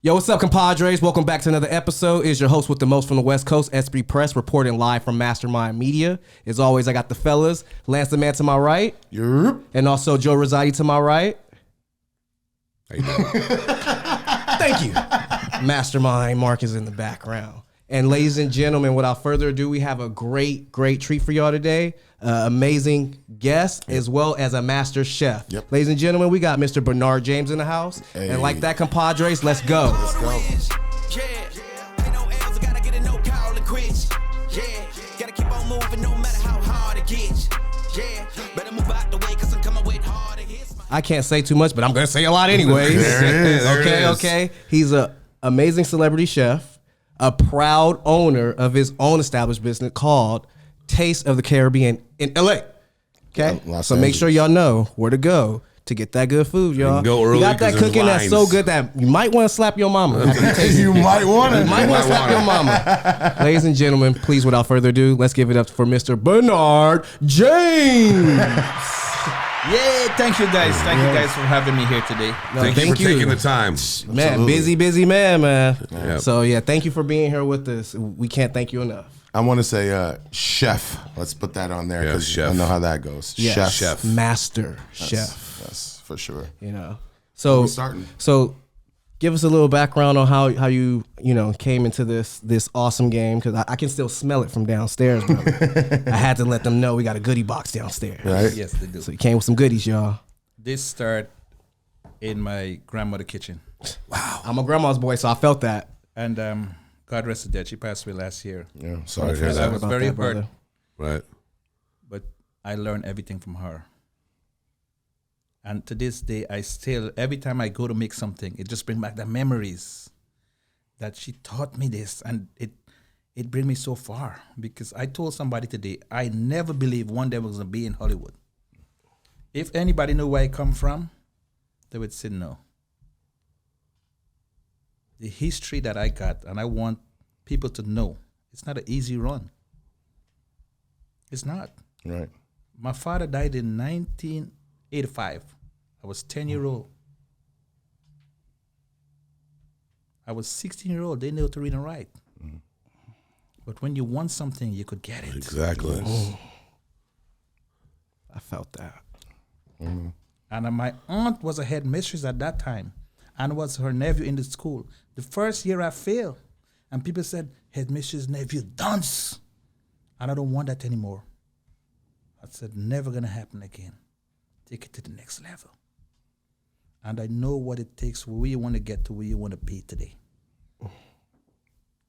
Yo, what's up, ComPODres? Welcome back to another episode. It's your host with the most from the West Coast, Esprit Press, reporting live from Mastermind Media. As always, I got the fellas, Lance the Man to my right, and also Joe Rosati to my right. How you doing? Thank you. Mastermind Mark is in the background. And ladies and gentlemen, without further ado, we have a great treat for y'all today. Amazing guest as well as a master chef. Yep. Ladies and gentlemen, we got Mr. Bernard James in the house. Hey. And like that, ComPODres, let's go. Let's go. I can't say too much, but I'm going to say a lot anyways. Okay. He's an amazing celebrity chef, a proud owner of his own established business called Taste of the Caribbean in LA. Okay? So make sure y'all know where to go to get that good food, y'all. Go early. You got that cooking that's so good that you might want to slap your mama. You might want to. You might want to slap your mama. Ladies and gentlemen, please, without further ado, let's give it up for Mr. Bernard James. Yeah, thank you guys. Thank you guys for having me here today. Thank you for taking the time. Man, busy man. Yep. So yeah, thank you for being here with us. We can't thank you enough. I want to say chef. Let's put that on there because chef. I know how that goes. Yes. Chef. Master chef. Yes, for sure. You know. So we starting? So give us a little background on how you came into this awesome game, because I can still smell it from downstairs, bro. I had to let them know we got a goodie box downstairs. Right? Yes, they do. So you came with some goodies, y'all. This started in my grandmother's kitchen. Wow. I'm a grandma's boy, so I felt that. And God rest her dead. She passed away last year. Yeah. Sorry to hear And I that. was about very that, brother. hurt, Right. but I learned everything from her. And to this day, every time I go to make something, it just brings back the memories that she taught me this. And it brings me so far, because I told somebody today, I never believed one day I was going to be in Hollywood. If anybody knew where I come from, they would say no. The history that I got, and I want people to know, it's not an easy run. It's not. Right. My father died in 1985. I was 10-year-old. I was 16-year-old. They knew to read and write. But when you want something, you could get it. Exactly. I felt that. And my aunt was a headmistress at that time, and was her nephew in the school. The first year I failed, and people said, headmistress nephew, dunce. And I don't want that anymore. I said, never gonna happen again. Take it to the next level. And I know what it takes, where you want to get to, where you want to be today.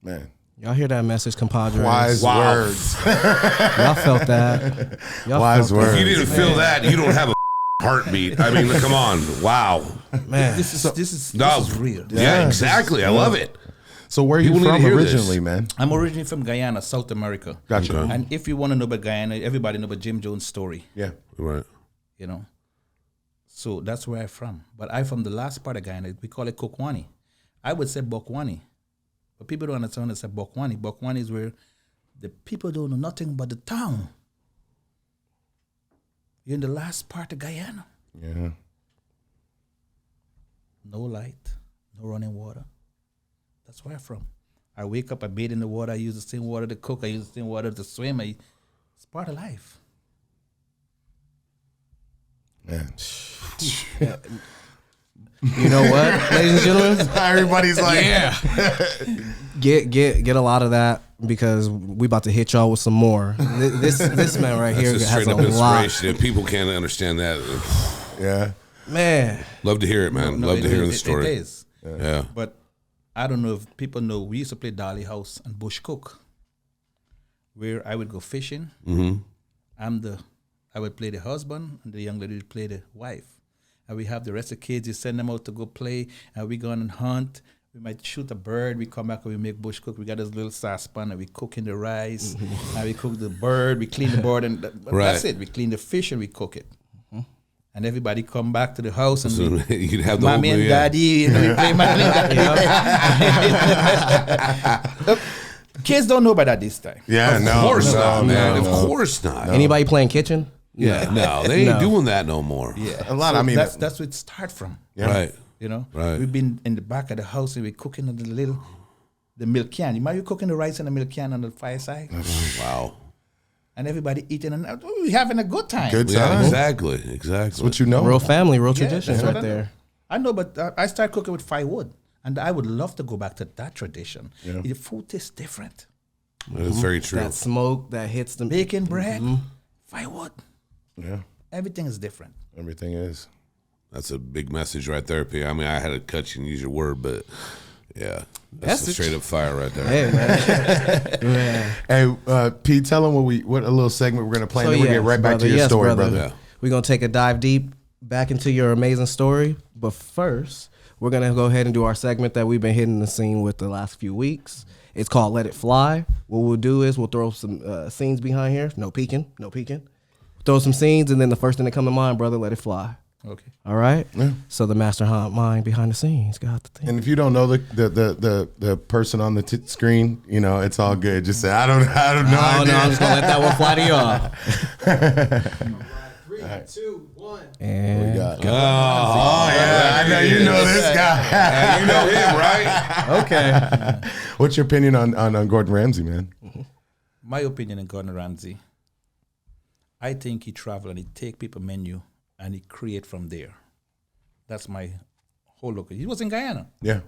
Man. Y'all hear that message, ComPODres? Wise words. Y'all felt that. Y'all Wise felt words. If you didn't feel that, you don't have a heartbeat. I mean, come on. Wow. that. Man. This is real. Yeah, exactly. I love it. So where are you People need from to hear originally, this. man? I'm originally from Guyana, South America. Gotcha. Okay. And if you want to know about Guyana, everybody know about Jim Jones' story, Yeah. Right. you know. So that's where I'm from. But I'm from the last part of Guyana. We call it Kokwani. I would say Bokwani. But people don't understand when they say Bokwani. Bokwani is where the people don't know nothing but the town. You're in the last part of Guyana. Yeah. No light, no running water. That's where I'm from. I wake up, I bathe in the water, I use the same water to cook, I use the same water to swim. It's part of life. Man. You know what, ladies and gentlemen? Everybody's like, Yeah. Get a lot of that, because we about to hit y'all with some more. This man right here That's a has straight a up lot. inspiration. If people can't understand that, yeah. Man. love to hear it, man. No, Love to hear the It story. is. Yeah. But I don't know if people know, we used to play Dolly House and Bush Cook, where I would go fishing. Mm-hmm. I would play the husband, and the young lady would play the wife. And we have the rest of the kids, you send them out to go play, and we go on and hunt. We might shoot a bird, we come back and we make bush cook. We got this little saucepan and we cook in the rice, and we cook the bird, we clean the bird, and that's it. We clean the fish and we cook it. And everybody come back to the house, and So you'd have the whole mommy and movie, daddy, you know, we play mommy and daddy. Kids don't know about that this time. Yeah, Of no. course no, not, man. no, Of no. course not. Anybody playing kitchen? Yeah, no, they ain't No. doing that no more. Yeah, A lot, I mean- that's where it start from. Yeah. Right. You know, Right. we've been in the back of the house and we're cooking in the milk can. You might be cooking the rice in the milk can on the fireside, Wow. and everybody eating and we're having a good time. Good Yeah, time. exactly. That's what you know. Real family, real Yeah, traditions that's what right I know. there. I know, but I started cooking with firewood, and I would love to go back to that tradition. Yeah. The food tastes different. That is very true. That smoke that hits them. Baking bread, firewood, Yeah, everything is different. everything is. That's a big message right there, P. I mean, I had to cut you and use your word, but yeah, that's a Message. straight up fire right there. Hey, man. Hey, Pete, tell them what a little segment we're gonna play, and then we'll get right back to your story, brother. Yeah. We're going to take a dive deep back into your amazing story. But first, we're going to go ahead and do our segment that we've been hitting the scene with the last few weeks. It's called Let It Fly. What we'll do is we'll throw some scenes behind here. No peeking. Throw some scenes, and then the first thing that come to mind, brother, let it fly. Okay. All right? Yeah. So the mastermind behind the scenes got the thing. And if you don't know the person on the screen, you know, it's all good. Just say I don't know. I'm just gonna let that one fly to y'all. 3, 2, 1. And We got. Oh, yeah. I know you know this guy. You know him, right? okay. What's your opinion on Gordon Ramsay, man? My opinion on Gordon Ramsay, I think he travel and he take people menu and he create from there. That's my whole look. He was in Guyana. Yeah.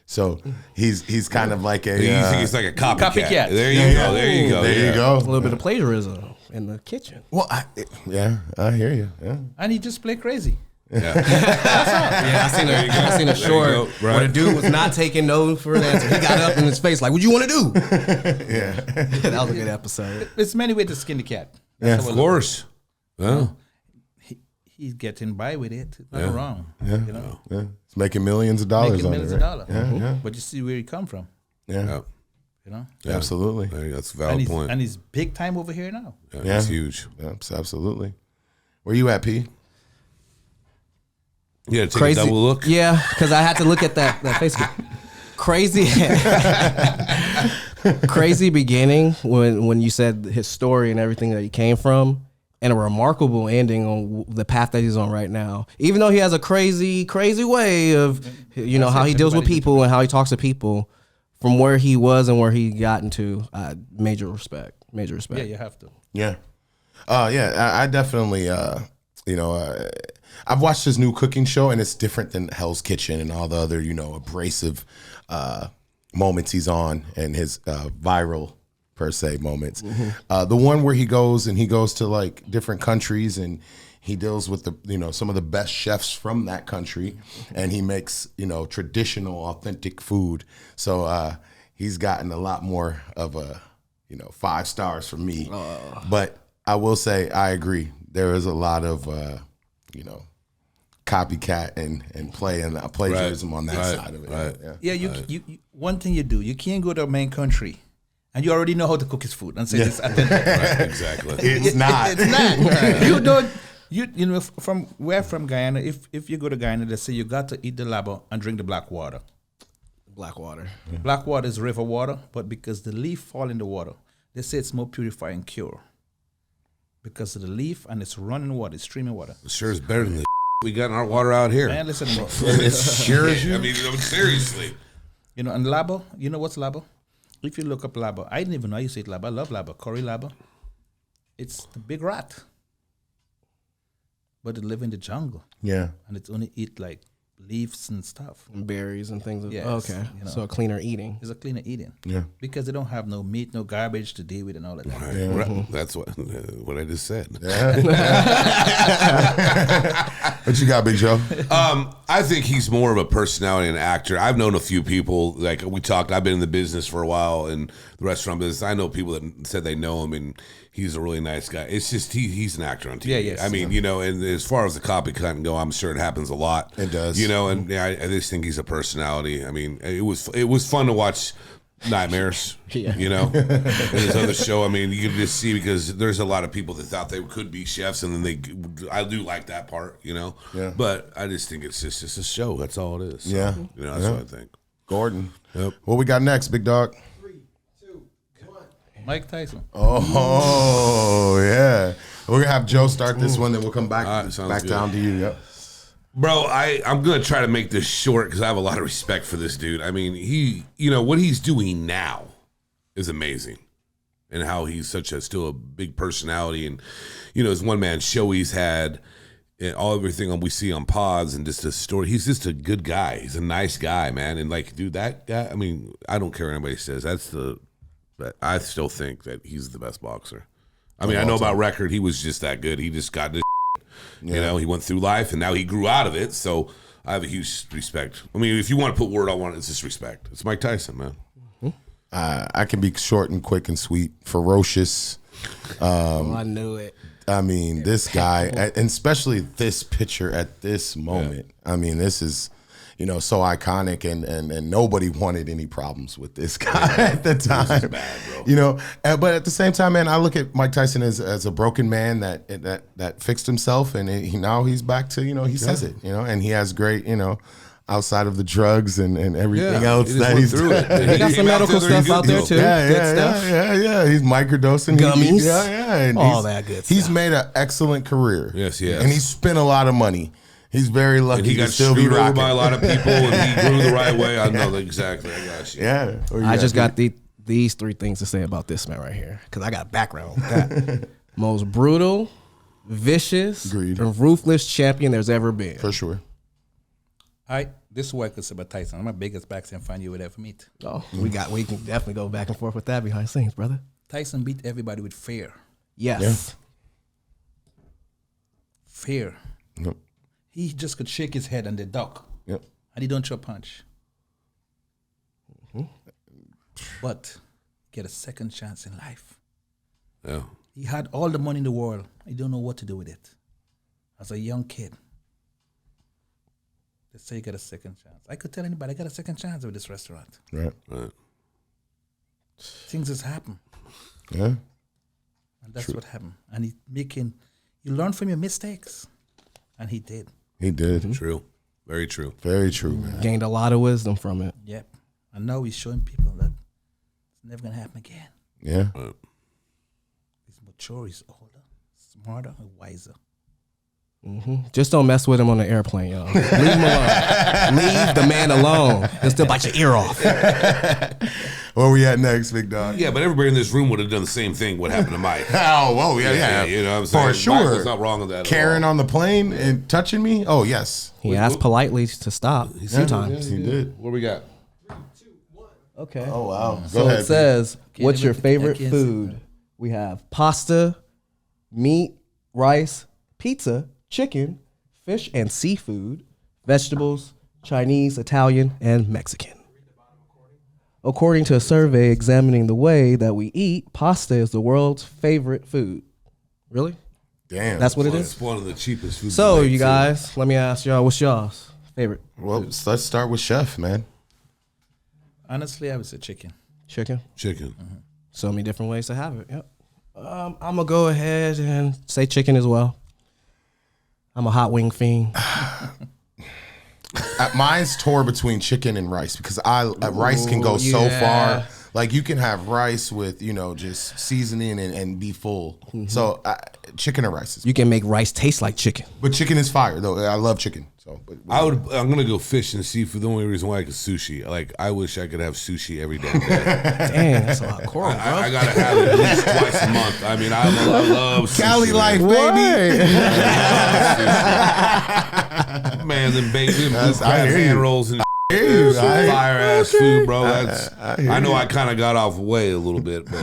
So he's kind of like a He's like a copycat. Copycat. There you go. There you go. There you yeah. A go. little bit of plagiarism in the kitchen. Well, I hear you. Yeah. And he just play crazy. Yeah. Yeah, I seen a short go, right. where the dude was not taking no for an answer. He got up in his face like, "What you want to do?" Yeah. That was a good episode. There's many ways to skin the cat. Yeah. That's how I Of look. course. Yeah. He's getting by with it. Nothing wrong. Yeah. You know, Yeah. It's making millions of dollars making on millions it. of Right? dollars. Yeah. But you see where he come from. Yeah. Yeah. You know, Yeah. Absolutely. There you go. That's a and valid he's point. and he's big time over here now. Yeah, it's huge. Absolutely. Where you at, P? Yeah, take a double look. Yeah, because I had to look at that Facebook. Crazy, crazy beginning when you said his story and everything that he came from, and a remarkable ending on the path that he's on right now. Even though he has a crazy way of, how he deals with people and how he talks to people, from where he was and where he got into, major respect. Yeah, you have to. Yeah. I definitely, I've watched his new cooking show, and it's different than Hell's Kitchen and all the other, abrasive moments he's on, and his viral, per se, moments. The one where he goes to like different countries, and he deals with some of the best chefs from that country, and he makes, traditional, authentic food. So he's gotten a lot more of a, 5 stars from me. But I will say, I agree. There is a lot of, copycat and plagiarism on that side of it. Right. Yeah, you one thing you do, you can't go to a main country and you already know how to cook his food and say this authentic. Right, exactly. It's not. It's not. You don't. We're from Guyana. If you go to Guyana, they say you got to eat the labo and drink the black water. Black water. Black water is river water, but because the leaf fall in the water, they say it's more purifying cure. Because of the leaf and it's running water, it's streaming water. It sure is better than the we got in our water out here. Man, listen, bro. It's sure as you. I mean, seriously. And labo, you know what's labo? If you look up labo, I didn't even know I used to eat labo. I love labo, curry labo. It's the big rat. But it live in the jungle. Yeah. And it's only eat like leaves and stuff. And berries and things. Yes, Okay, so cleaner eating. It's a cleaner eating. Yeah. Because they don't have no meat, no garbage to deal with and all of that. Right. Right. That's what I just said. What you got, Big Joe? I think he's more of a personality and actor. I've known a few people, like we talked, I've been in the business for a while, and the restaurant business. I know people that said they know him, and he's a really nice guy. It's just he's an actor on TV. Yeah, yes. I mean, and as far as the copycat go, I'm sure it happens a lot. It does. And I just think he's a personality. I mean, it was fun to watch Nightmares, and his other show. I mean, you can just see, because there's a lot of people that thought they could be chefs, and then I do like that part, Yeah. But I just think it's just a show. That's all it is. So, Yeah. That's what I think. Gordon. Yep. What we got next, Big Dog? 3, 2, 1. Mike Tyson. Oh, yeah. We're going to have Joe start this one, then we'll come back All right, sounds good. down to you. Yep. Bro, I'm gonna try to make this short because I have a lot of respect for this dude. I mean, what he's doing now is amazing, and how he's still a big personality, and his one man show he's had, and everything we see on pods, and just a story. He's just a good guy. He's a nice guy, man, and like, dude, that guy. I mean, I don't care what anybody says. But I still think that he's the best boxer. I mean, I know about record. He was just that good. He just got this. He went through life and now he grew out of it. So I have a huge respect. I mean, if you want to put word on one, it's just respect. It's Mike Tyson, man. I can be short and quick and sweet, ferocious. I knew it. I mean, this guy, and especially this picture at this moment. Yeah. I mean, this is, so iconic, and nobody wanted any problems with this guy at the time. This is bad, bro. But at the same time, man, I look at Mike Tyson as a broken man that fixed himself, and now he's back to, he says it, and he has great, outside of the drugs and everything else that he's through it. He got some medical stuff out there too. Yeah. He's microdosing gummies. And all that good stuff. He's made an excellent career. Yes, he has. And he's spent a lot of money. He's very lucky. And he got to still be screwed over rocking by a lot of people, and he grew the right way. I know exactly. I got you. Yeah. I just got these three things to say about this man right here, because I got a background with that. Most brutal, vicious, Agreed. and ruthless champion there's ever been. For sure. This is what I could say about Tyson. I'm my biggest boxing fan you would ever meet. Oh, we can definitely go back and forth with that behind the scenes, brother. Tyson beat everybody with fear. Yes. Yeah. Fear. Yep. He just could shake his head and they duck. Yep. And he don't throw a punch. But get a second chance in life. Yeah. He had all the money in the world. He don't know what to do with it. As a young kid. They say you got a second chance. I could tell anybody I got a second chance with this restaurant. Right. Things just happen. Yeah. And that's what happened. And you learn from your mistakes. And he did. He did. True. Very true. Very true, man. Gained a lot of wisdom from it. Yep. And now he's showing people that it's never going to happen again. Yeah. He's mature, he's older, smarter, and wiser. Just don't mess with him on the airplane, y'all. Leave him alone. Leave the man alone. He'll still bite your ear off. Where we at next, big dog? Yeah, but everybody in this room would have done the same thing. What happened to Mike? Oh, whoa, yeah. You know what I'm saying? For sure. Michael's not wrong with that. Karen on the plane and touching me? Oh, yes. He asked politely to stop a few times. He did. What we got? Okay. Oh, wow. So it says, what's your favorite food? We have pasta, meat, rice, pizza, chicken, fish and seafood, vegetables, Chinese, Italian, and Mexican. According to a survey examining the way that we eat, pasta is the world's favorite food. Really? Damn. That's what it It's is? one of the cheapest foods. So, to make, you too. guys, let me ask y'all, what's y'all's favorite? Well, let's start with Chef, man. Honestly, I would say chicken. Chicken? Chicken. So many different ways to have it. Yep. I'm going to go ahead and say chicken as well. I'm a hot wing fiend. Mine's tore between chicken and rice because rice can go so far. Like you can have rice with, just seasoning and be full. So chicken or rice. You can make rice taste like chicken. But chicken is fire though. I love chicken. So I'm gonna go fish and seafood. The only reason why is sushi. Like I wish I could have sushi every damn day. Dang, that's a lot of coral, bro. I gotta have it at least twice a month. I mean, I love sushi. Cali life, baby. Man, them blue I crab hear you. hand rolls and some fire ass food, bro. I know I kind of got off way a little bit, but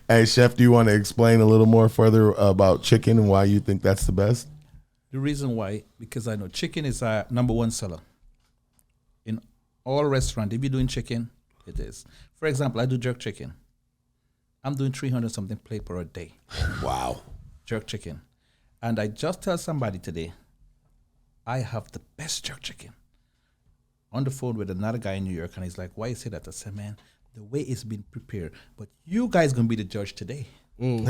Hey, Chef, do you want to explain a little more further about chicken and why you think that's the best? The reason why, because I know chicken is our number one seller. In all restaurants, if you're doing chicken, it is. For example, I do jerk chicken. I'm doing 300 something plate per day. wow. Jerk chicken. And I just tell somebody today, I have the best jerk chicken. On the phone with another guy in New York, and he's like, why you say that? I said, man, the way it's been prepared, but you guys going to be the judge today. And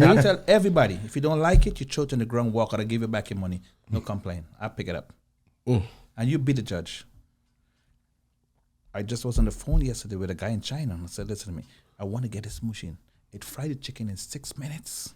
I'll tell everybody, if you don't like it, you throw it on the ground, walk out, I'll give you back your money. No complaint. I'll pick it up. And you be the judge. I just was on the phone yesterday with a guy in China, and I said, listen to me, I want to get this machine. It fried the chicken in 6 minutes.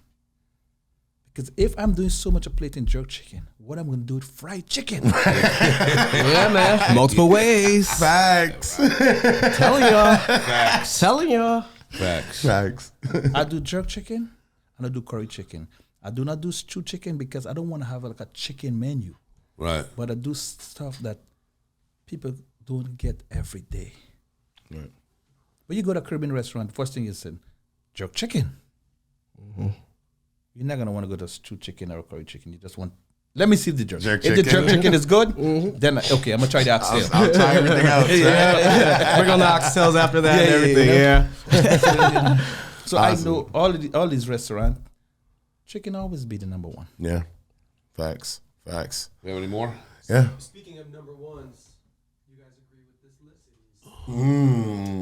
Because if I'm doing so much of plating jerk chicken, what I'm gonna do with fried chicken? Yeah, man. Multiple ways. Facts. Telling y'all. Facts. Telling y'all. Facts. Facts. I do jerk chicken and I do curry chicken. I do not do stew chicken because I don't want to have like a chicken menu. Right. But I do stuff that people don't get every day. Right. When you go to a Caribbean restaurant, first thing you say, jerk chicken. You're not gonna want to go to stew chicken or curry chicken. You just want. Let me see the jerk. Jerk If the chicken. jerk chicken is good, then okay, I'm gonna try the oxtail. I'll try everything else. Bring on the oxtails after that and everything. Yeah. So I know all these restaurants, chicken always be the number one. Yeah. Facts. Facts. We have any more? Yeah. Speaking of number ones, you guys agree with this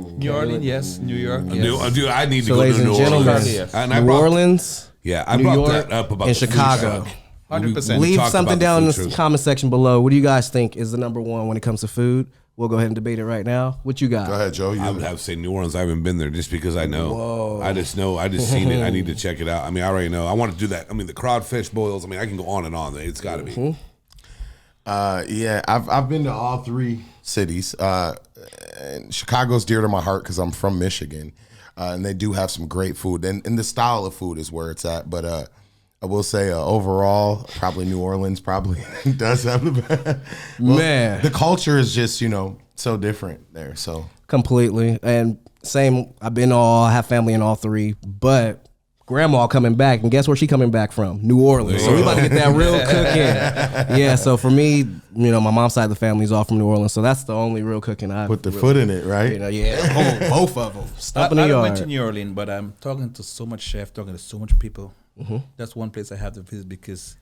list? New Orleans, yes. New York, yes. Dude, I need to So, go ladies to and New gentlemen, Orleans. Yes. And I New brought, Orleans, yeah, I New brought York, that up about and the food Chicago. truck. 100%. leave talked something about the down in food the truck. comment section below. What do you guys think is the number one when it comes to food? We'll go ahead and debate it right now. What you got? Go ahead, Joe. I would have to say New Orleans. I haven't been there just because I know. Whoa. I just know. I just seen it. I need to check it out. I mean, I already know. I want to do that. I mean, the crawfish boils. I mean, I can go on and on. It's got to be. Yeah, I've been to all three cities. And Chicago's dear to my heart because I'm from Michigan, and they do have some great food. And the style of food is where it's at. But I will say overall, probably New Orleans probably does have the best. Man. The culture is just so different there. So Completely. And same, I've been I have family in all three, but grandma coming back, and guess where she coming back from? New Orleans. So we about to get that real cooking. Yeah, so for me, my mom's side of the family is all from New Orleans, so that's the only real cooking I put the foot in it, right? yeah, both of them. I, Stop in the I yard. went to New Orleans, but I'm talking to so much chef, talking to so much people. That's one place I have to visit because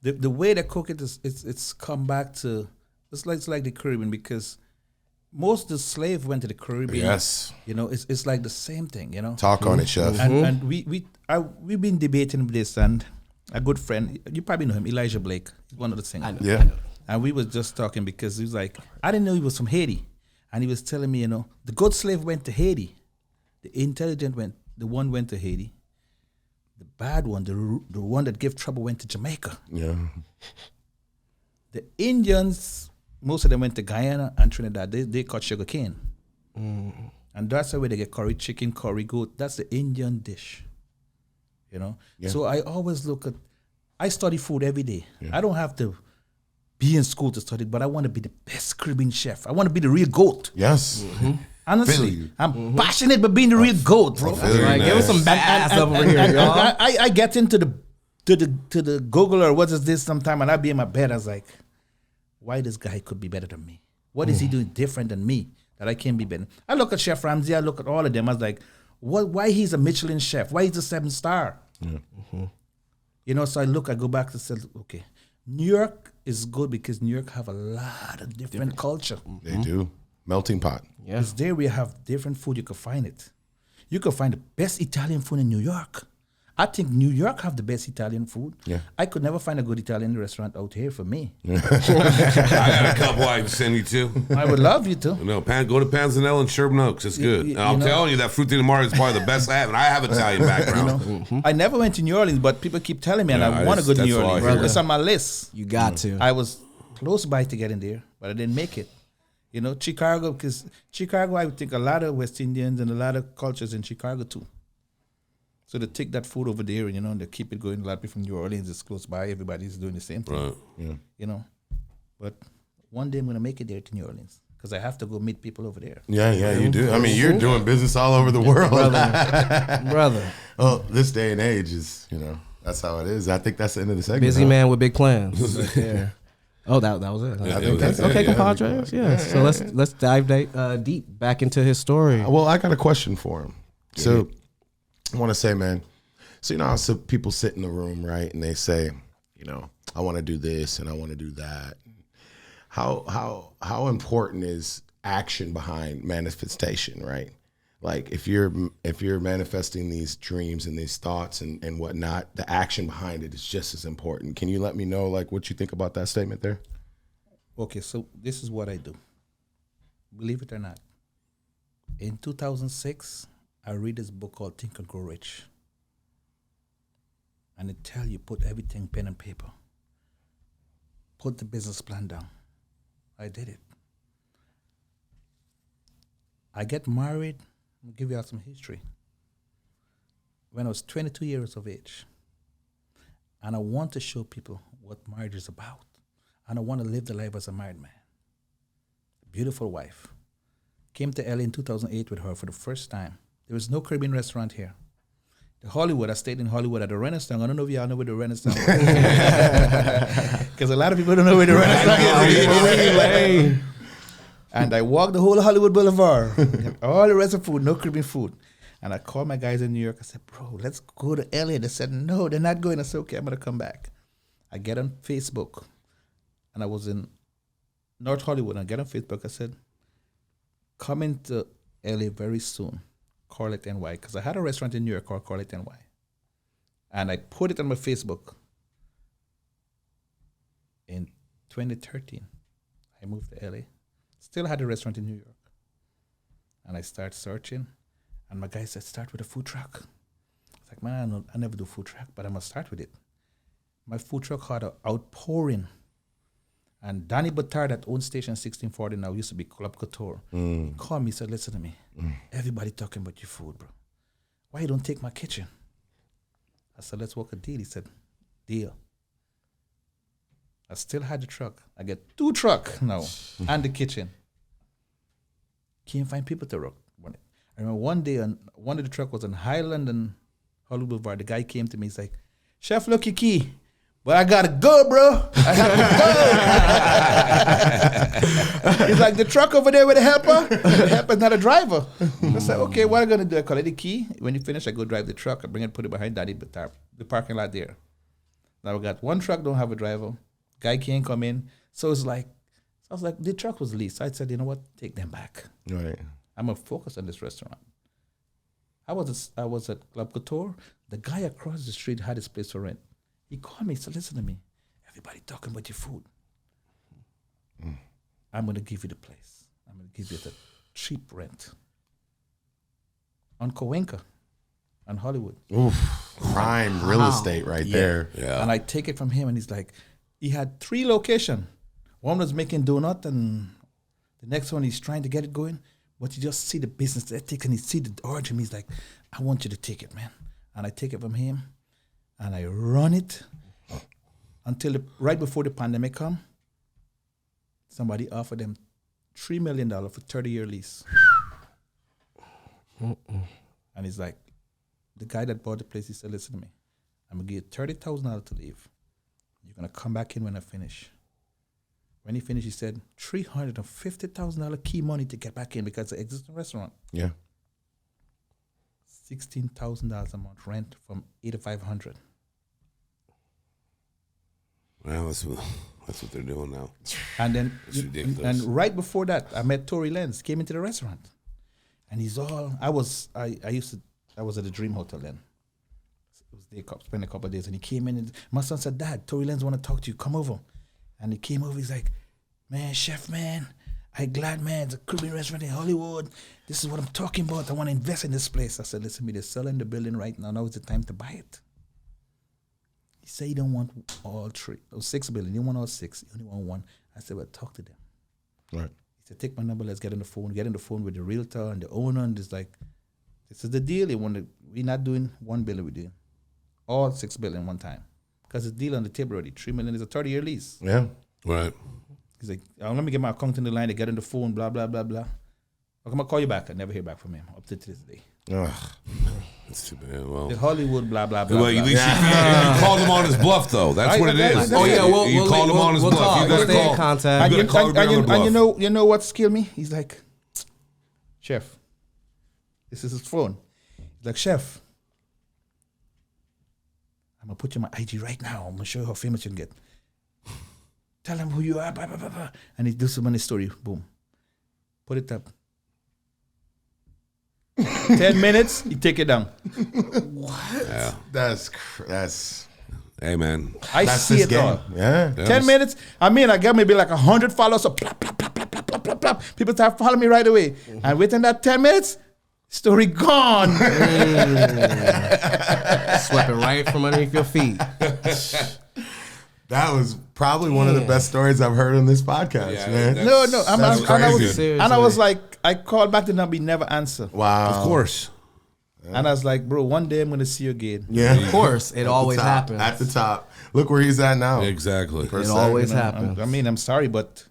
the way they cook it is it's come back to it's like the Caribbean because most of the slave went to the Caribbean. Yes. It's like the same thing. Talk on it, chef. And we've been debating this, and a good friend, you probably know him, Elijah Blake, he's one of the singers. Yeah. And we was just talking because he was like, I didn't know he was from Haiti. And he was telling me, the good slave went to Haiti. The intelligent the one went to Haiti. The bad one, the one that gave trouble went to Jamaica. Yeah. The Indians, most of them went to Guyana and Trinidad. They cut sugar cane. And that's the way they get curry chicken, curry goat. That's the Indian dish. Yeah. So I always I study food every day. Yeah. I don't have to be in school to study, but I want to be the best Caribbean chef. I want to be the real goat. Yes. Honestly, I'm passionate about being the real goat, bro. Right, give us some badass over here, y'all. I get into the Google or what is this sometime, and I be in my bed. I was like, why this guy could be better than me? What is he doing different than me that I can't be better? I look at Chef Ramsay. I look at all of them. I was like, why he's a Michelin chef? Why he's a 7-star? So I go back to say, okay, New York is good because New York have a lot of different culture. They do. Melting pot. Yeah. Because there we have different food. You can find it. You can find the best Italian food in New York. I think New York have the best Italian food. Yeah. I could never find a good Italian restaurant out here for me. I got a couple I can send you to. I would love you to. No, go to Panzanella and Sherman Oaks. It's good. And I'm telling you, that frutti di mare is probably the best I have. And I have Italian background. I never went to New Orleans, but people keep telling me, and Yeah, I want to go to that's New all I Orleans. hear. It's on my list. You got to. I was close by to get in there, but I didn't make it. Chicago, because Chicago, I would think a lot of West Indians and a lot of cultures in Chicago too. So they take that food over there, and they keep it going. A lot of people from New Orleans is close by. Everybody's doing the same thing. Right. Yeah. But one day I'm gonna make it there to New Orleans because I have to go meet people over there. Yeah, you do. I mean, you're doing business all over the world. Brother. Well, this day and age is, that's how it is. I think that's the end of the segment. Busy huh? man with big plans. Right there. Oh, that was it. Yeah, I it think was that's it. okay, Yeah. ComPODres. Yeah. So let's dive deep back into his story. Well, I got a question for him. So I want to say, man, so how some people sit in the room, right, and they say, I want to do this and I want to do that. How important is action behind manifestation, right? Like if you're manifesting these dreams and these thoughts and whatnot, the action behind it is just as important. Can you let me know like what you think about that statement there? Okay, so this is what I do. Believe it or not, in 2006, I read this book called Think and Grow Rich. And they tell you, put everything pen and paper. Put the business plan down. I did it. I get married. I'll give you all some history. When I was 22 years of age, and I want to show people what marriage is about, and I want to live the life as a married man. Beautiful wife. Came to LA in 2008 with her for the first time. There was no Caribbean restaurant here. The Hollywood, I stayed in Hollywood at the Renaissance. I don't know if y'all know where the Renaissance is. Because a lot of people don't know where the Renaissance is. And I walked the whole Hollywood Boulevard. All the rest of food, no Caribbean food. And I called my guys in New York. I said, bro, let's go to LA. They said, no, they're not going. I said, okay, I'm going to come back. I get on Facebook. And I was in North Hollywood. I get on Facebook. I said, coming to LA very soon. Corlett NY. Because I had a restaurant in New York called Corlett NY. And I put it on my Facebook. In 2013, I moved to LA. Still had a restaurant in New York. And I started searching. And my guy said, start with a food truck. I was like, man, I never do food truck, but I must start with it. My food truck had an outpouring. And Danny Butard, that owned Station 1640 now, used to be Club Couture. He called me, said, listen to me. Everybody talking about your food, bro. Why you don't take my kitchen? I said, let's work a deal. He said, deal. I still had the truck. I get 2 trucks now and the kitchen. Can't find people to run it. I remember one day, one of the truck was on Highland and Hollywood Boulevard. The guy came to me. He's like, Chef, look your key. But I got to go, bro. I have to go. He's like, the truck over there with the helper? The helper's not a driver. I said, okay, what am I going to do? I collect the key. When you finish, I go drive the truck. I bring it, put it behind Daddy, the parking lot there. Now we got 1 truck, don't have a driver. Guy can't come in. So it's like, I was like, the truck was leased. So I said, you know what? Take them back. Right. I'm going to focus on this restaurant. I was at Club Couture. The guy across the street had his place to rent. He called me. He said, listen to me. Everybody talking about your food. I'm going to give you the place. I'm going to give you the cheap rent. On Cahuenga, on Hollywood. Oof. Prime real estate right there. Yeah. And I take it from him, and he's like, he had 3 locations. One was making donut, and the next one he's trying to get it going. But you just see the business ethics, and you see the origin. He's like, I want you to take it, man. And I take it from him, and I run it until right before the pandemic come. Somebody offered them $3 million for 30-year lease. And he's like, the guy that bought the place, he said, listen to me. I'm going to give you $30,000 to leave. You're going to come back in when I finish. When he finished, he said, $350,000 key money to get back in because it's an existing restaurant. Yeah. $16,000 a month rent from $8,500. Well, that's what they're doing now. And then, It's ridiculous. and right before that, I met Tory Lenz, came into the restaurant. And he's all, I was at the Dream Hotel then. It was there, spent a couple of days, and he came in, and my son said, Dad, Tory Lenz want to talk to you, come over. And he came over, he's like, man, chef, man, I'm glad, man, it's a Caribbean restaurant in Hollywood. This is what I'm talking about. I want to invest in this place. I said, listen to me, they're selling the building right now. Now is the time to buy it. He said he don't want all 3. It was 6 billion. He don't want all 6. He only want 1. I said, well, talk to them. Right. He said, take my number, let's get on the phone. Get on the phone with the realtor and the owner, and it's like, this is the deal. We're not doing 1 billion, we're doing all 6 billion one time. Because the deal on the table already, $3 million is a 30-year lease. Yeah. Right. He's like, let me get my accountant in the line. They get on the phone, blah, blah, blah, blah. I'm going to call you back. I never hear back from him up to this day. Ugh. That's too bad. Well, The Hollywood, blah, blah, blah, well, blah. at least you called him on his bluff, though. That's what it is. Oh yeah, you called him on his bluff. Talk. You got to Stay in call. contact. You gotta call him on the bluff. And you know what's killed me? He's like, Chef, this is his phone. He's like, Chef, I'm going to put you on my IG right now. I'm going to show you how famous you can get. Tell him who you are, blah, blah, blah, blah. And he does some money story. Boom. Put it up. 10 minutes, he take it down. Yeah. That's Hey, man. I that's see this it game. all. Yeah. 10 minutes. I mean, I got maybe like 100 followers. So blah, blah, blah, blah, blah, blah, blah, blah. People start following me right away. And within that 10 minutes, Story gone. Swept it right from underneath your feet. That was probably one of the best stories I've heard on this podcast, man. No, That's crazy. and I was like, I called back the number, he never answered. Wow. Of course. And I was like, bro, one day I'm gonna see you again. Yeah. Of course, it always Top, happens. At the top. Look where he's at now. Exactly. It always happens. I mean, I'm sorry, but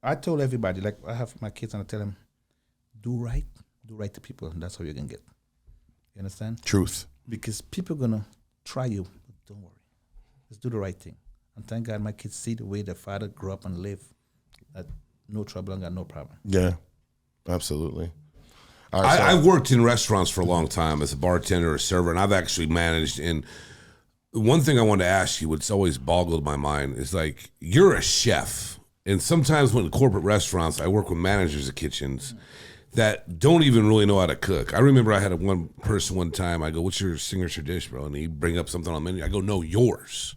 I told everybody, like I have my kids, and I tell them, do right to people, and that's how you're gonna get. You understand? Truth. Because people gonna try you, but don't worry. Just do the right thing. And thank God my kids see the way their father grew up and live. No trouble, and got no problem. Yeah. Absolutely. All right, I've worked in restaurants for a long time as a bartender or server, and I've actually managed. And one thing I wanted to ask you, what's always boggled my mind, is like, you're a chef. And sometimes when in corporate restaurants, I work with managers of kitchens that don't even really know how to cook. I remember I had one person one time, I go, what's your signature dish, bro? And he'd bring up something on the menu. I go, no, yours.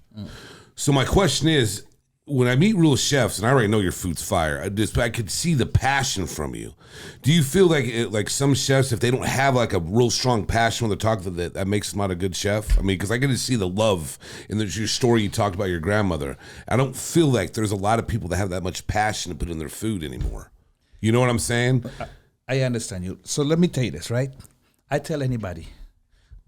So my question is, when I meet real chefs, and I already know your food's fire, I could see the passion from you. Do you feel like some chefs, if they don't have like a real strong passion when they're talking, that makes them not a good chef? I mean, because I get to see the love in your story you talked about your grandmother. I don't feel like there's a lot of people that have that much passion to put in their food anymore. You know what I'm saying? I understand you. So let me tell you this, right? I tell anybody,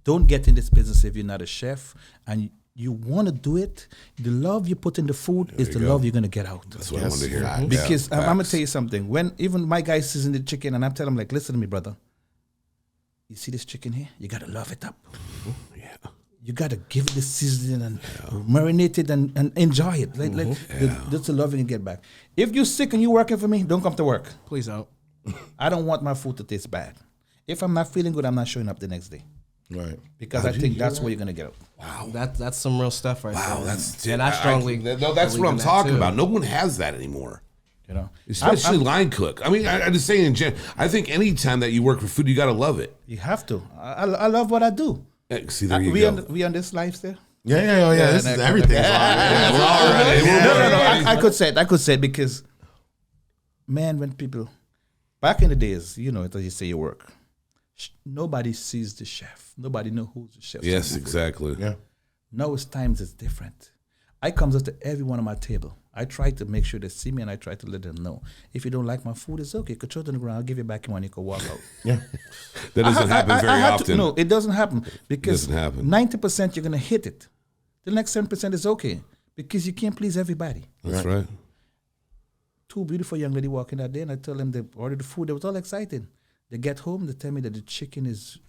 don't get in this business if you're not a chef and you want to do it. The love you put in the food is the love you're going to get out. That's what I wanted to hear. Because I'm going to tell you something. When even my guy season the chicken and I'm telling him, like, listen to me, brother. You see this chicken here? You got to love it up. Yeah. You got to give it the seasoning and marinate it and enjoy it. That's the love you can get back. If you're sick and you're working for me, don't come to work. Please don't. I don't want my food to taste bad. If I'm not feeling good, I'm not showing up the next day. Right. Because I think that's where you're going to get out. Wow, that's some real stuff right there. Wow, that's and I strongly. that's what I'm talking about. No one has that anymore. You know, Especially line cook. I mean, I'm just saying in general, I think any time that you work for food, you got to love it. you have to. I love what I do. See, there you go. We on this lifestyle. Yeah. This is everything. Yeah, we're all right. No. I could say it because, man, when people back in the days, you know, as you say, you work. Nobody sees the chef. Nobody knows who's the chef. Yes, exactly. Yeah. Now it's times it's different. I comes up to everyone on my table. I try to make sure they see me and I try to let them know. If you don't like my food, it's okay. You can throw it on the ground. I'll give you back your money. You can walk out. Yeah. That doesn't happen very often. No, it doesn't happen because Doesn't happen. 90% you're going to hit it. The next 10% is okay because you can't please everybody. That's right. Two beautiful young lady walking that day and I tell them they ordered the food. They was all excited. They get home, they tell me that the chicken is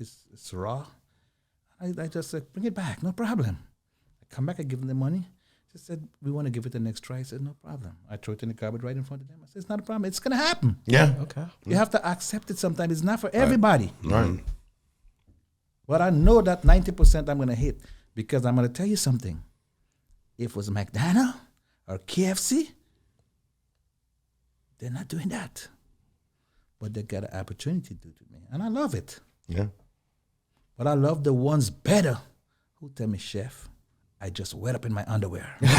raw. I just said, bring it back, no problem. I come back, I give them the money. She said, we want to give it the next try. I said, no problem. I throw it in the garbage right in front of them. I said, it's not a problem. It's going to happen. Yeah. Okay. You have to accept it sometimes. It's not for everybody. Right. But I know that 90% I'm going to hit because I'm going to tell you something. If it was McDonald's or KFC, they're not doing that. But they got an opportunity to do to me. And I love it. Yeah. But I love the ones better who tell me, chef, I just wet up in my underwear. There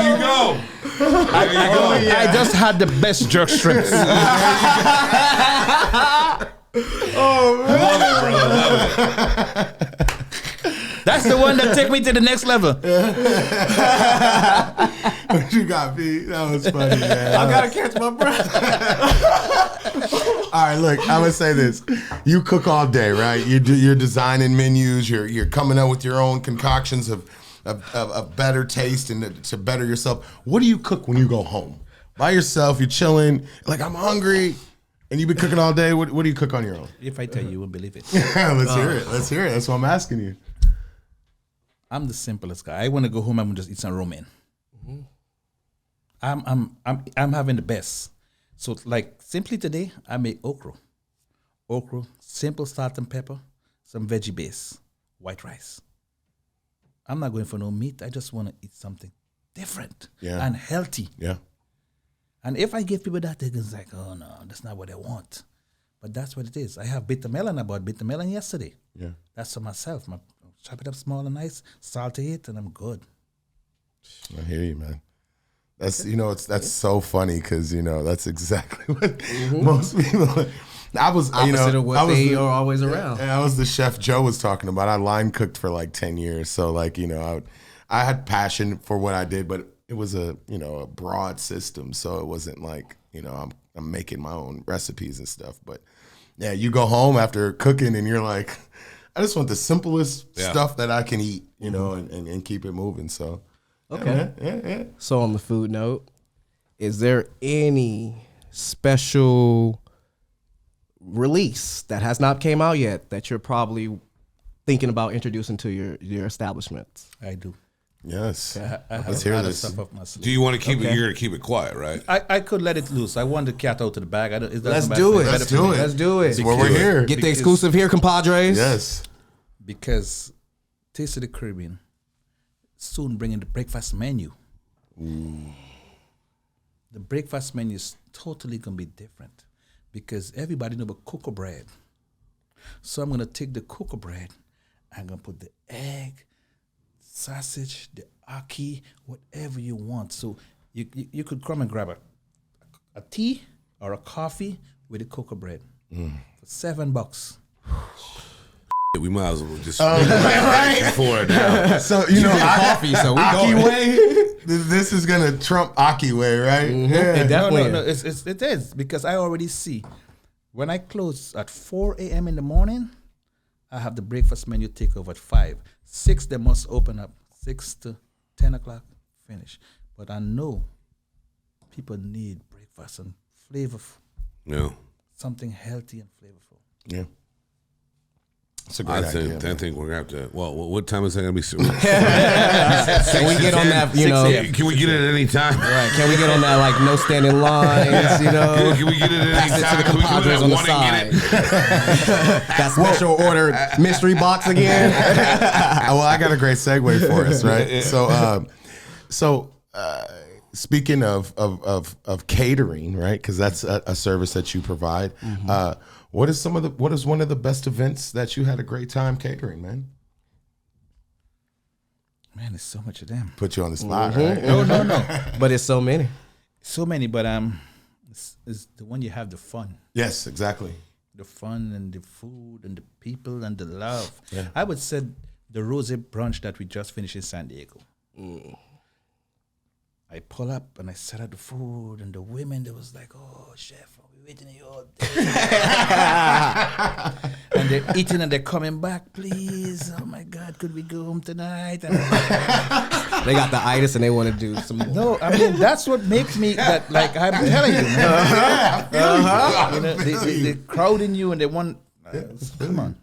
you go. I just had the best jerk strips. That's the one that take me to the next level. What you got, Pete? That was funny, man. I gotta catch my breath. All right, look, I would say this. You cook all day, right? You're designing menus. You're coming up with your own concoctions of better taste and to better yourself. What do you cook when you go home? By yourself, you're chilling, like, I'm hungry, and you've been cooking all day. What do you cook on your own? If I tell you, you won't believe it. Let's hear it. Let's hear it. That's what I'm asking you. I'm the simplest guy. I want to go home. I'm gonna just eat some romaine. I'm having the best. So like simply today, I make okra, simple salt and pepper, some veggie base, white rice. I'm not going for no meat. I just want to eat something different and healthy. Yeah. And if I give people that, they're like, oh no, that's not what I want. But that's what it is. I have bitter melon. I bought bitter melon yesterday. Yeah. That's for myself. Chop it up small and nice, saute it, and I'm good. I hear you, man. That's that's so funny because that's exactly what most people. I was Opposite of what I was they are always around. And I was the chef Joe was talking about. I line cooked for like 10 years, so like I had passion for what I did, but it was a a broad system, so it wasn't like I'm making my own recipes and stuff. But yeah, you go home after cooking and you're like, I just want the simplest stuff that I can eat, and keep it moving. So Okay. yeah. So on the food note, is there any special release that has not came out yet that you're probably thinking about introducing to your establishments? I do. Yes. I have Let's a hear lot of this. stuff up my sleeve. Do you want to keep it? You're gonna keep it quiet, right? I could let it loose. I want the cat out of the bag. Let's do it. Let's do it. Let's do it. That's why we're here. Get the exclusive here, ComPODres. Yes. Because Taste of the Caribbean soon bringing the breakfast menu. The breakfast menu is totally gonna be different because everybody know about cocoa bread. So I'm gonna take the cocoa bread, I'm gonna put the egg, sausage, the ackee, whatever you want. So you could come and grab a tea or a coffee with the cocoa bread for $7. We might as well just Right. for it now. So coffee, so we Aki going. way. This is gonna trump Aki way, right? Yeah. It definitely No, is. it is because I already see when I close at 4 a.m. in the morning, I have the breakfast menu take over at 5. 6 they must open up 6 to 10 o'clock finish. But I know people need breakfast and flavorful, Yeah. something healthy and flavorful. Yeah. It's a great idea. I think we're gonna have to. Well, what time is that gonna be? Can we get on that? Can we get it at any time? Right? Can we get on that? Like no standing lines. Can we get it at Pass any it to time? the Can we do ComPODres that on the one and get side. it? That special order mystery box again. Well, I got a great segue for us, right? So, speaking of catering, right? Because that's a service that you provide. What is one of the best events that you had a great time catering, man? Man, there's so much of them. Put you on the spot, right? No. But it's so many. So many, but it's the one you have the fun. Yes, exactly. The fun and the food and the people and the love. Yeah. I would say the rosé brunch that we just finished in San Diego. I pull up and I set out the food and the women, they was like, "Oh, chef, we waiting on you all day." And they're eating and they're coming back, please. Oh my God, could we go home tonight? And They got the itis and they want to do some more. no, I mean that's what makes me that. Like I'm telling you, man. You know, they crowding you and they want. Come on,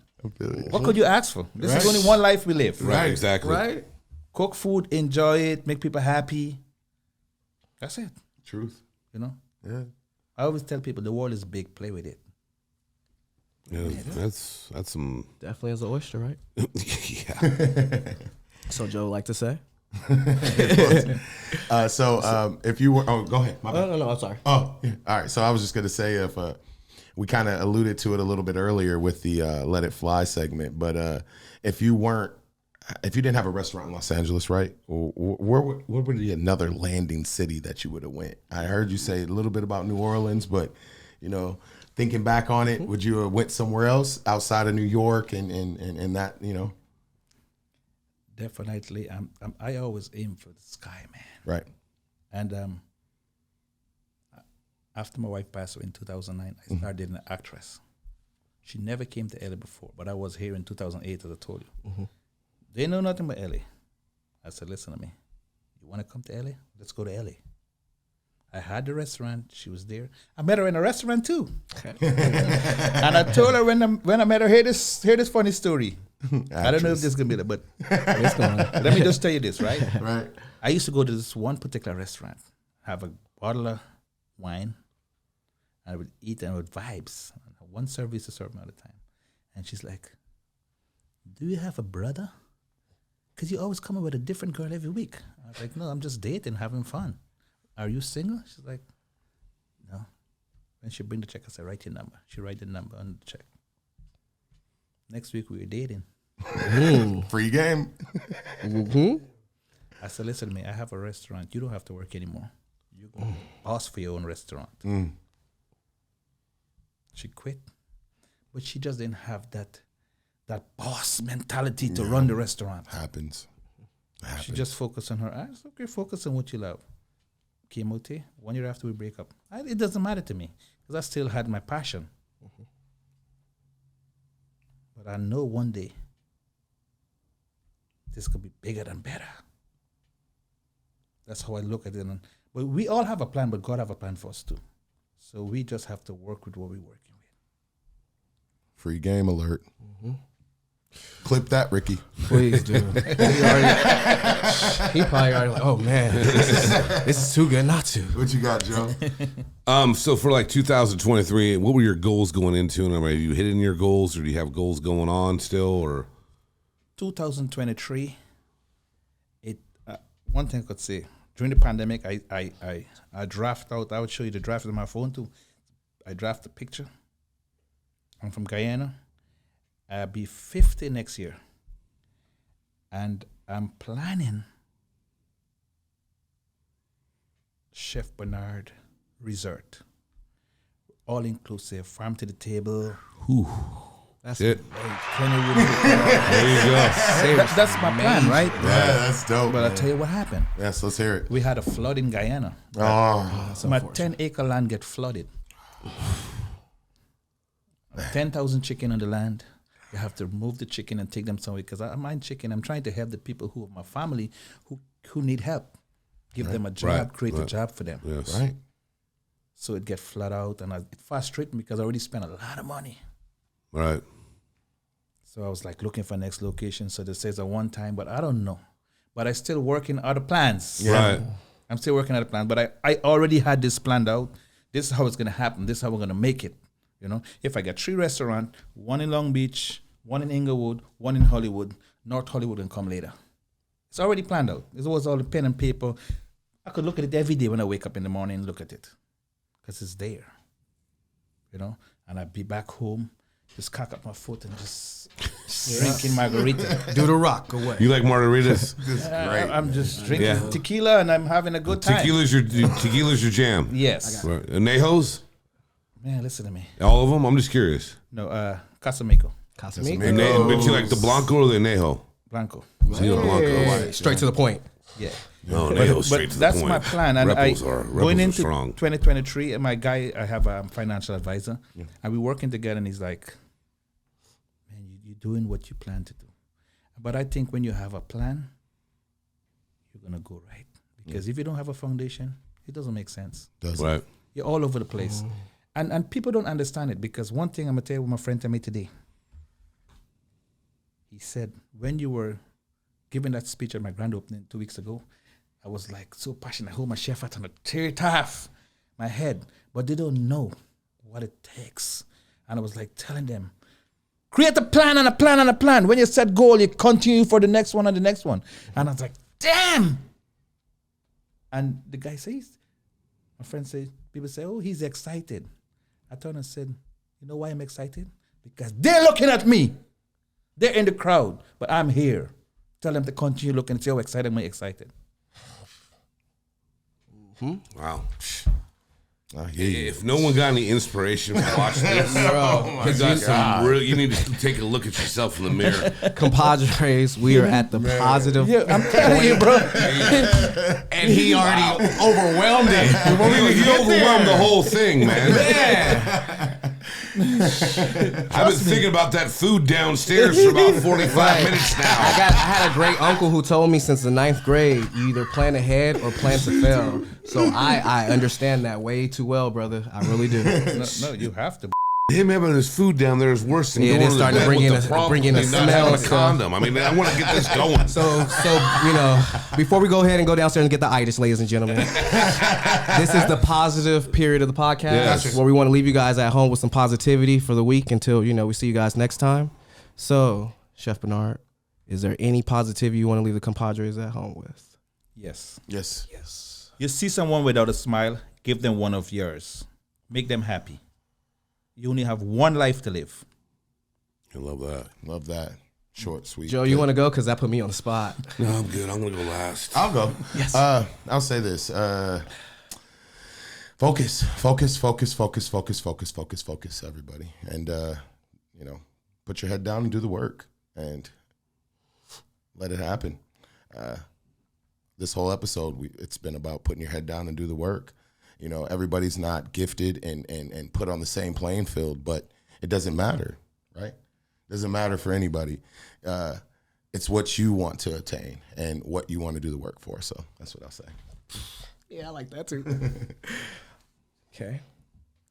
what could you ask for? This is only one life we live. Right, exactly. Right? Cook food, enjoy it, make people happy. That's it. Truth. You know. Yeah. I always tell people the world is big. Play with it. Yeah, that's some. Definitely is an oyster, right? Yeah. So Joe like to say? If you were, go ahead. My bad. No, I'm sorry. Oh, yeah. All right. So I was just gonna say if we kind of alluded to it a little bit earlier with the Let It Fly segment, but if you didn't have a restaurant in Los Angeles, right? Where would be another landing city that you would have went? I heard you say a little bit about New Orleans, but thinking back on it, would you have went somewhere else outside of New York and that, Definitely. I always aim for the sky, man. Right. And after my wife passed away in 2009, I started dating an actress. She never came to LA before, but I was here in 2008, as I told you. They know nothing about LA. I said, listen to me. You want to come to LA? Let's go to LA. I had the restaurant. She was there. I met her in a restaurant too. And I told her when I met her, hear this funny story. I don't know if this is going to be there, but let me just tell you this, right? Right. I used to go to this one particular restaurant, have a bottle of wine, and I would eat and with vibes. One service to serve me at a time. And she's like, do you have a brother? Because you always come up with a different girl every week. I was like, no, I'm just dating, having fun. Are you single? She's like, no. And she bring the check. I said, write your number. She write the number on the check. Next week we were dating. Free game. I said, listen to me. I have a restaurant. You don't have to work anymore. You're going to be boss for your own restaurant. She quit, but she just didn't have that boss mentality to run the restaurant. Happens. She just focused on her eyes. Okay, focus on what you love. Kemote, 1 year after we break up, it doesn't matter to me because I still had my passion. But I know one day this could be bigger than better. That's how I look at it. But we all have a plan, but God have a plan for us too. So we just have to work with what we're working with. Free game alert. Clip that, Ricky. Please do. He probably already like, oh man, this is too good not to. What you got, Joe? So for like 2023, what were your goals going into? And are you hitting your goals, or do you have goals going on still? Or 2023, one thing I could say during the pandemic, I draft out. I would show you the draft on my phone too. I draft a picture. I'm from Guyana. I'll be 50 next year. And I'm planning Chef Bernard Resort. All inclusive, farm to the table. That's it. 20 rooms. There you go. That's my plan, right? Yeah, that's dope. But I'll tell you what happened. Yes, let's hear it. We had a flood in Guyana. Oh, My 10-acre land get flooded. 10,000 chicken on the land. You have to remove the chicken and take them somewhere because I mind chicken. I'm trying to help the people who are my family who need help. Give them a job, create a job for them. Yes. right. So it get flat out and it frustrated me because I already spent a lot of money. Right. So I was like looking for next location. So this says a one time, but I don't know. But I still working other plans. Yeah. Right. I'm still working on a plan, but I already had this planned out. This is how it's going to happen. This is how we're going to make it. You know, if I get 3 restaurants, 1 in Long Beach, 1 in Inglewood, 1 in Hollywood, North Hollywood can come later. It's already planned out. It was all the pen and paper. I could look at it every day when I wake up in the morning and look at it because it's there. You know, and I'd be back home, just cock up my foot and just drinking margarita. Do the rock away. You like margaritas? Great. I'm just drinking tequila and I'm having a good time. Tequila's your jam. Yes. Right. Anejos? Man, listen to me. All of them? I'm just curious. No, Casamico. Casamico. But you like the Blanco or the Anejo? Blanco. So you know Blanco. Straight to the point. Yeah. No, Anejo's straight to the point. That's my plan. And Rebels going are into strong. 2023, and my guy, I have a financial advisor, and we're working together, and he's like, man, you're doing what you plan to do. But I think when you have a plan, you're going to go right. Because if you don't have a foundation, it doesn't make sense. Right. You're all over the place. And people don't understand it because one thing I'm going to tell you what my friend told me today. He said, when you were giving that speech at my grand opening 2 weeks ago, I was like so passionate. I hold my chef hat and I tear it off my head. But they don't know what it takes. And I was like telling them, create a plan and a plan and a plan. When you set goal, you continue for the next one and the next one. And I was like, damn. And the guy says, my friend says, people say, oh, he's excited. I turned and said, you know why I'm excited? Because they're looking at me. They're in the crowd, but I'm here. Tell them to continue looking and see how excited I'm excited. Wow. I hear you. If no one got any inspiration from watching this, you need to take a look at yourself in the mirror. ComPODres, we are at the positive. Yeah, I'm telling you, bro. And he already overwhelmed it. He overwhelmed the whole thing, man. I've been thinking about that food downstairs for about 45 minutes now. I had a great uncle who told me since the 9th grade, you either plan ahead or plan to fail. So I understand that way too well, brother. I really do. No, you have to. Him having his food down there is worse than Yeah, going they're to the starting to bed bring with in the a- problem bring in a of not smell having a and stuff. condom. I mean, I want to get this going. So you know, before we go ahead and go downstairs and get the itis, ladies and gentlemen, this is the positive period of the podcast Yes. where we want to leave you guys at home with some positivity for the week until we see you guys next time. So, Chef Bernard, is there any positivity you want to leave the ComPODres at home with? Yes. Yes. You see someone without a smile, give them one of yours. Make them happy. You only have one life to live. I love that. Love that. Short, sweet. Joe, you want to go? Because that put me on the spot. No, I'm good. I'm going to go last. I'll go. Yes. I'll say this. focus, everybody. And, put your head down and do the work and let it happen. This whole episode, it's been about putting your head down and do the work. Everybody's not gifted and put on the same playing field, but it doesn't matter, right? It doesn't matter for anybody. It's what you want to attain and what you want to do the work for. So that's what I'll say. Yeah, I like that too. Okay.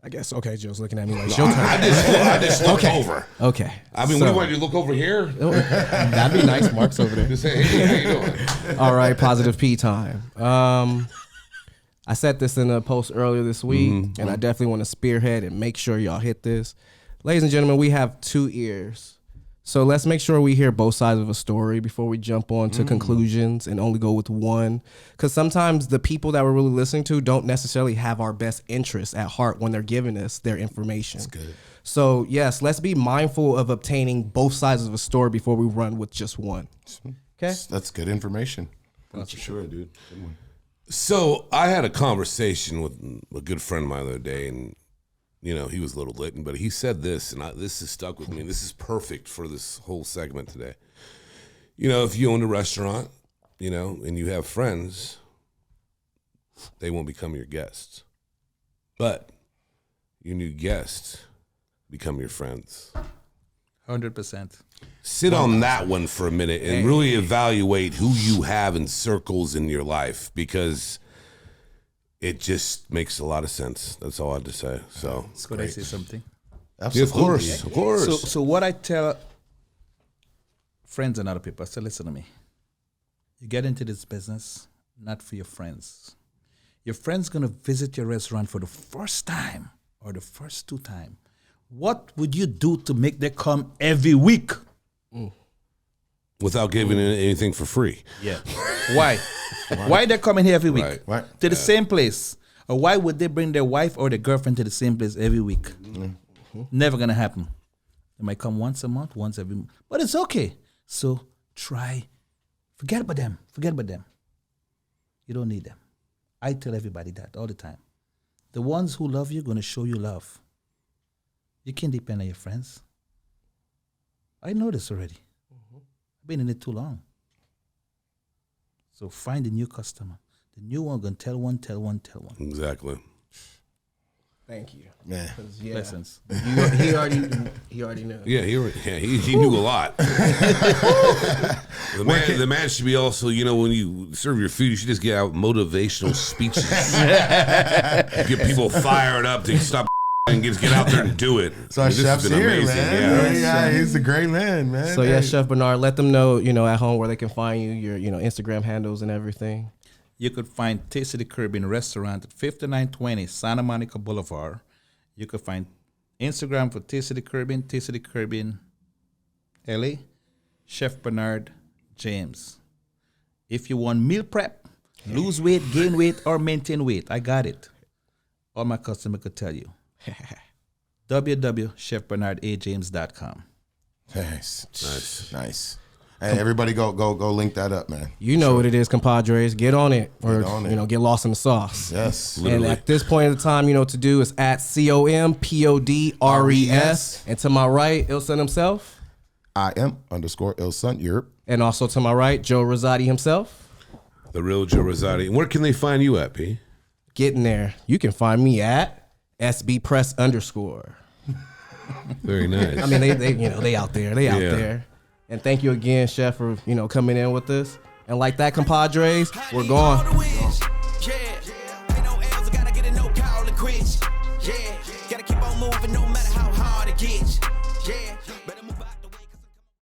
I guess, okay, Joe's looking at me like, your turn. I just look over. Okay. I mean, what do you want you to look over here? That'd be nice. Mark's over there. Just say, hey, how you doing? All right, positive P time. I said this in a post earlier this week, and I definitely want to spearhead and make sure y'all hit this. Ladies and gentlemen, we have 2 ears. So let's make sure we hear both sides of a story before we jump on to conclusions and only go with one. Because sometimes the people that we're really listening to don't necessarily have our best interests at heart when they're giving us their information. That's good. So yes, let's be mindful of obtaining both sides of a story before we run with just one. Okay? That's good information. That's for sure, dude. Good one. So I had a conversation with a good friend of mine the other day, and he was a little lit, but he said this, and this has stuck with me. This is perfect for this whole segment today. If you own a restaurant, and you have friends, they won't become your guests. But your new guests become your friends. 100%. Sit on that one for a minute and really evaluate who you have in circles in your life, because it just makes a lot of sense. That's all I had to say. So, could I say something? Absolutely. Yeah, of course. So what I tell friends and other people, I say, listen to me. You get into this business not for your friends. Your friend's going to visit your restaurant for the first time or the first 2 times. What would you do to make them come every week? Without giving anything for free. Yeah. Why? Why they coming here every week? Right. To the same place? Or why would they bring their wife or their girlfriend to the same place every week? Never gonna happen. They might come once a month, once every month. But it's okay. So try. Forget about them. You don't need them. I tell everybody that all the time. The ones who love you gonna show you love. You can't depend on your friends. I know this already. I've been in it too long. So find a new customer. The new one gonna tell one. Exactly. Thank you. Man. Yeah, Lessons. he already knew. Yeah, he knew a lot. The man should be also, when you serve your food, you should just get out motivational speeches. Get people fired up to stop and get out there and do it. So our chef's here, amazing. Man. Yeah, he's a great man, man. So yeah, Chef Bernard, let them know, at home where they can find you, your, Instagram handles and everything. You could find Taste of the Caribbean restaurant at 5920 Santa Monica Boulevard. You could find Instagram for Taste of the Caribbean LA, Chef Bernard James. If you want meal prep, lose weight, gain weight, or maintain weight, I got it. All my customers could tell you. www.chefbernardajames.com. Nice. Hey, everybody go link that up, man. You know what it is, compadres. Get on it, or get lost in the sauce. Yes, literally. And at this point in the time, to do is at ComPODres. And to my right, Ilson himself. I am _Ilson Europe. And also to my right, Joe Rosati himself. The real Joe Rosati. Where can they find you at, P? Getting there. You can find me at SBPress_. Very nice. I mean, they out there. They out there. And thank you again, Chef, for, coming in with us. And like that, compadres, we're gone.